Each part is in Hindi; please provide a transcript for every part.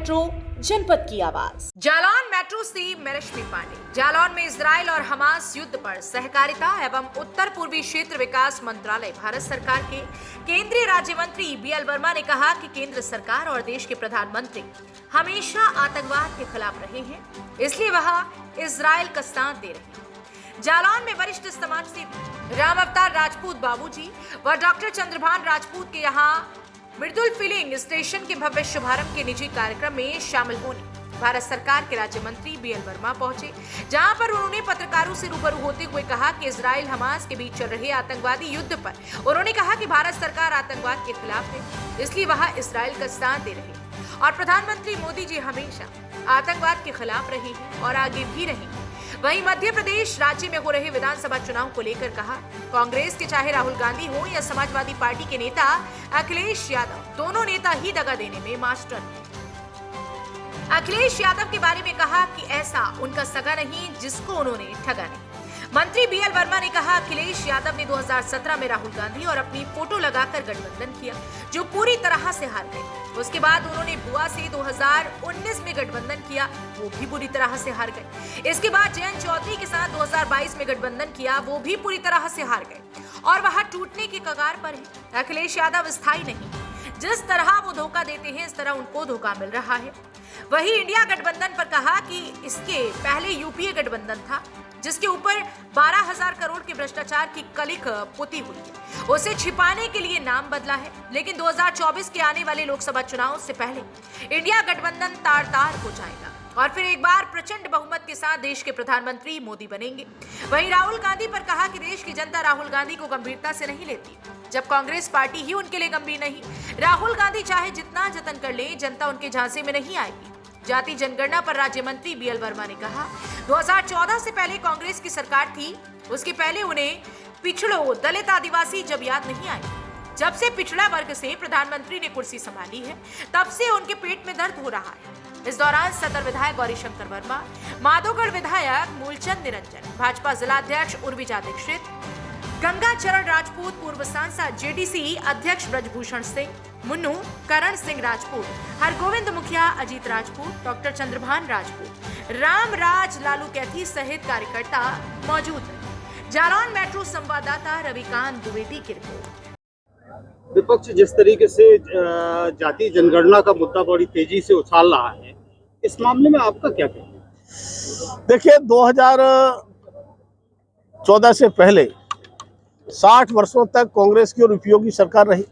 मेट्रो, जनपद की आवाज। जालौन मेट्रो से मैं रश्मि पांडे। जालौन में इजराइल और हमास युद्ध पर सहकारिता एवं उत्तर पूर्वी क्षेत्र विकास मंत्रालय भारत सरकार के केंद्रीय राज्य मंत्री बीएल वर्मा ने कहा कि केंद्र सरकार और देश के प्रधानमंत्री हमेशा आतंकवाद के खिलाफ रहे हैं, इसलिए वह इजराइल का साथ दे रहे हैं। जालौन में वरिष्ठ समाजसेवी राम अवतार राजपूत बाबूजी व डॉक्टर चंद्रभान राजपूत के यहाँ मृदुल फिलिंग स्टेशन के भव्य शुभारंभ के निजी कार्यक्रम में शामिल होने भारत सरकार के राज्य मंत्री बीएल वर्मा पहुंचे, जहां पर उन्होंने पत्रकारों से रूबरू होते हुए कहा कि इजराइल हमास के बीच चल रहे आतंकवादी युद्ध पर उन्होंने कहा कि भारत सरकार आतंकवाद के खिलाफ है, इसलिए वह इजराइल का साथ दे रहे हैं और प्रधानमंत्री मोदी जी हमेशा आतंकवाद के खिलाफ रहे हैं और आगे भी रहेंगे। वहीं मध्य प्रदेश राज्य में हो रहे विधानसभा चुनाव को लेकर कहा, कांग्रेस के चाहे राहुल गांधी हो या समाजवादी पार्टी के नेता अखिलेश यादव, दोनों नेता ही दगा देने में मास्टर हैं। अखिलेश यादव के बारे में कहा कि ऐसा उनका सगा नहीं जिसको उन्होंने ठगा नहीं। मंत्री बीएल वर्मा ने कहा, अखिलेश यादव ने 2017 में राहुल गांधी और अपनी फोटो लगाकर गठबंधन किया, जो पूरी तरह से हार गए। उसके बाद उन्होंने बुआ से 2019 में गठबंधन किया, वो भी पूरी तरह से हार गए। इसके बाद जयंत चौधरी के साथ 2022 में गठबंधन किया, वो भी पूरी तरह से हार गए और वह टूटने की कगार पर है। अखिलेश यादव स्थायी नहीं, जिस तरह वो धोखा देते हैं इस तरह उनको धोखा मिल रहा है। वही इंडिया गठबंधन पर कहा कि इसके पहले यूपीए गठबंधन था, जिसके ऊपर 12,000 करोड़ के भ्रष्टाचार की कलिक पुती हुई है। उसे छिपाने के लिए नाम बदला है, लेकिन 2024 के आने वाले लोकसभा चुनाव से पहले इंडिया गठबंधन तार-तार हो जाएगा और फिर एक बार प्रचंड बहुमत के साथ देश के प्रधानमंत्री मोदी बनेंगे। वहीं राहुल गांधी पर कहा कि देश की जनता राहुल गांधी को गंभीरता से नहीं लेती, जब कांग्रेस पार्टी ही उनके लिए गंभीर नहीं। राहुल गांधी चाहे जितना जतन कर ले, जनता उनके झांसे में नहीं आएगी। जाति जनगणना पर राज्य मंत्री बीएल वर्मा ने कहा, 2014 से पहले कांग्रेस की सरकार थी, उसके पहले उन्हें पिछड़ों, दलित, आदिवासी जब याद नहीं आई। जब से पिछड़ा वर्ग से प्रधानमंत्री ने कुर्सी संभाली है, तब से उनके पेट में दर्द हो रहा है। इस दौरान सदर विधायक गौरीशंकर वर्मा, माधोगढ़ विधायक मूलचंद निरंजन, भाजपा जिलाध्यक्ष उर्विजा दीक्षित, गंगाचरण राजपूत, पूर्व सांसद जेडीसी अध्यक्ष ब्रजभूषण सिंह, मुन्नू, करण सिंह राजपूत, हरगोविंद मुखिया, अजीत राजपूत, डॉक्टर चंद्रभान राजपूत, रामराज, लालू कैथी सहित कार्यकर्ता मौजूद रहे। जालौन मेट्रो संवाददाता रविकांत द्विवेदी की रिपोर्ट। विपक्ष जिस तरीके से जाति जनगणना का मुद्दा बड़ी तेजी से उछाल रहा है, इस मामले में आपका क्या कहना है? देखिए, 2014 से पहले 60 वर्षों तक कांग्रेस की और यूपीए की सरकार रही।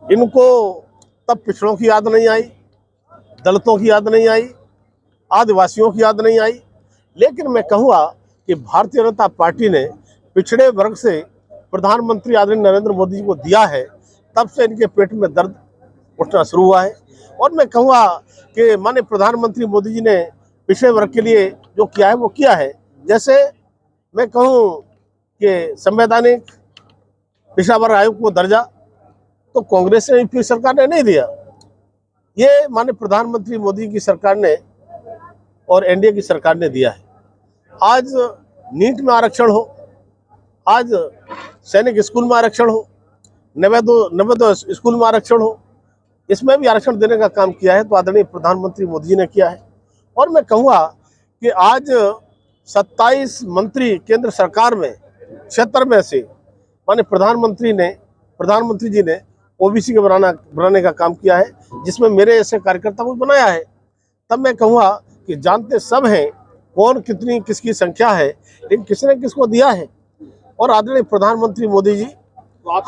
इनको तब पिछड़ों की याद नहीं आई, दलितों की याद नहीं आई, आदिवासियों की याद नहीं आई। लेकिन मैं कहूँगा कि भारतीय जनता पार्टी ने पिछड़े वर्ग से प्रधानमंत्री आदरणीय नरेंद्र मोदी जी को दिया है, तब से इनके पेट में दर्द उठना शुरू हुआ है। और मैं कहूँगा कि माननीय प्रधानमंत्री मोदी जी ने पिछड़े वर्ग के लिए जो किया है वो किया है। जैसे मैं कहूँ कि संवैधानिक पिछड़ा वर्ग आयोग को दर्जा तो कांग्रेस ने, यूपीए सरकार ने नहीं दिया, ये माननीय प्रधानमंत्री मोदी की सरकार ने और एनडीए की सरकार ने दिया है। आज नीट में आरक्षण हो, आज सैनिक स्कूल में आरक्षण हो, नवोदय स्कूल में आरक्षण हो, इसमें भी आरक्षण देने का काम किया है तो आदरणीय प्रधानमंत्री मोदी जी ने किया है। और मैं कहूँगा कि आज 27 मंत्री केंद्र सरकार में, 76 में से माननीय प्रधानमंत्री जी ने ओबीसी के बनाने का काम किया है, जिसमें मेरे ऐसे कार्यकर्ता को बनाया है। तब मैं कहूँगा कि जानते सब हैं कौन कितनी किसकी संख्या है, लेकिन किसने किसको दिया है। और आदरणीय प्रधानमंत्री मोदी जी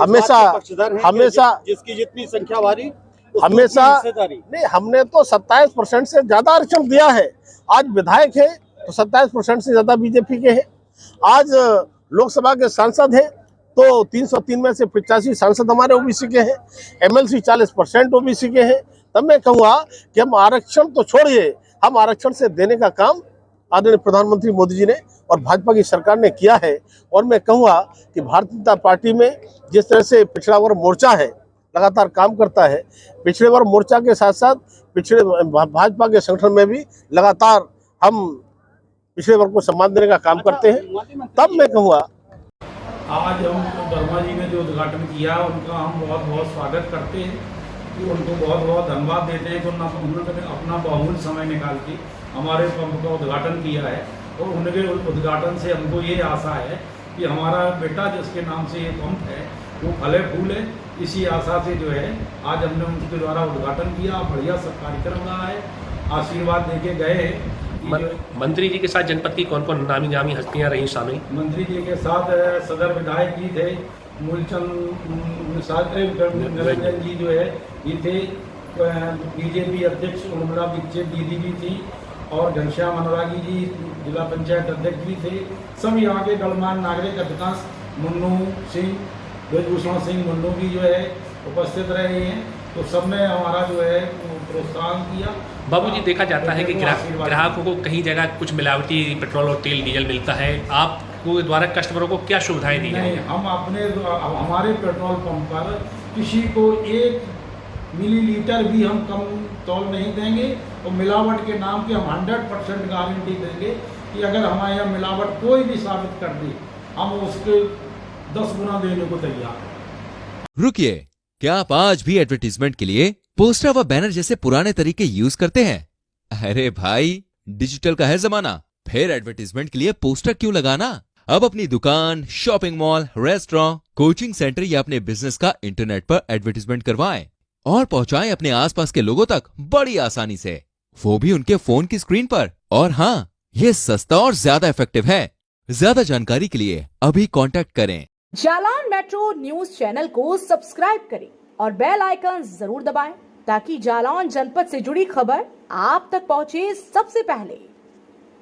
हमेशा जिसकी जितनी संख्या वारी हमेशा नहीं, हमने तो 27% से ज्यादा आरक्षण दिया है। आज विधायक है तो 27% से ज्यादा बीजेपी के हैं। आज लोकसभा के सांसद हैं तो 303 में से 85 सांसद हमारे ओबीसी के हैं, एमएलसी 40% ओबीसी के हैं। तब मैं कहूँगा कि हम आरक्षण तो छोड़िए, हम आरक्षण से देने का काम आदरणीय प्रधानमंत्री मोदी जी ने और भाजपा की सरकार ने किया है। और मैं कहूँगा कि भारतीय जनता पार्टी में जिस तरह से पिछड़ा वर्ग मोर्चा है, लगातार काम करता है, पिछड़े वर्ग मोर्चा के साथ साथ पिछड़े भाजपा के संगठन में भी लगातार हम पिछड़े वर्ग को सम्मान देने का काम करते हैं। तब मैं कहूँगा, आज हम वर्मा जी ने जो उद्घाटन किया उनका हम बहुत बहुत स्वागत करते हैं। कि उनको बहुत बहुत धन्यवाद देते हैं कि उन्होंने अपना बहुमूल्य समय निकाल के हमारे पंप का उद्घाटन किया है। और उनके उद्घाटन से हमको ये आशा है कि हमारा बेटा जिसके नाम से ये पंप है वो फले फूले। इसी आशा से जो है आज हमने उनके द्वारा उद्घाटन किया। बढ़िया सब कार्यक्रम रहा है, आशीर्वाद देके गए। मंत्री जी के साथ जनपद की कौन कौन नामी नामी हस्तियां रही शामिल? मंत्री जी के साथ सदर विधायक जी थे, मूलचंद निरंजन जी जो है ये थे, बीजेपी अध्यक्ष उर्मिला दीक्षित दीदी भी थी और घनश्याम अनुरागी जी जिला पंचायत अध्यक्ष भी थे। सब यहाँ के गणमान्य नागरिक अधिकांश मुन्नू सिंह, ब्रजभूषण सिंह मुन्नू भी जो है उपस्थित रहे हैं। तो सबने हमारा जो है प्रोत्साहन किया। बाबूजी, देखा जाता है कि ग्राहकों को कहीं जगह कुछ मिलावटी पेट्रोल और तेल डीजल मिलता है, आपको द्वारा कस्टमरों को क्या सुविधाएं दी जाएंगी? हम हमारे पेट्रोल पंप पर किसी को 1 मिलीलीटर भी हम कम तौल नहीं देंगे और मिलावट के नाम पे हम 100% गारंटी देंगे कि अगर हमारे यहाँ मिलावट कोई भी साबित कर दे हम उसके 10 गुना देने को तैयार हैं। रुकिए, क्या आप आज भी एडवर्टीजमेंट के लिए पोस्टर व बैनर जैसे पुराने तरीके यूज करते हैं? अरे भाई, डिजिटल का है जमाना, फिर एडवर्टीजमेंट के लिए पोस्टर क्यों लगाना? अब अपनी दुकान, shopping mall, restaurant, coaching centre या अपने बिजनेस का इंटरनेट पर एडवर्टीजमेंट करवाएं और पहुंचाएं अपने आसपास के लोगों तक बड़ी आसानी से, वो भी उनके फोन की स्क्रीन पर। और हाँ, ये सस्ता और ज्यादा इफेक्टिव है। ज्यादा जानकारी के लिए अभी कांटेक्ट करें। जालौन मेट्रो न्यूज चैनल को सब्सक्राइब करें और बेल आइकन जरूर दबाएं ताकि जालौन जनपद से जुड़ी खबर आप तक पहुंचे सबसे पहले।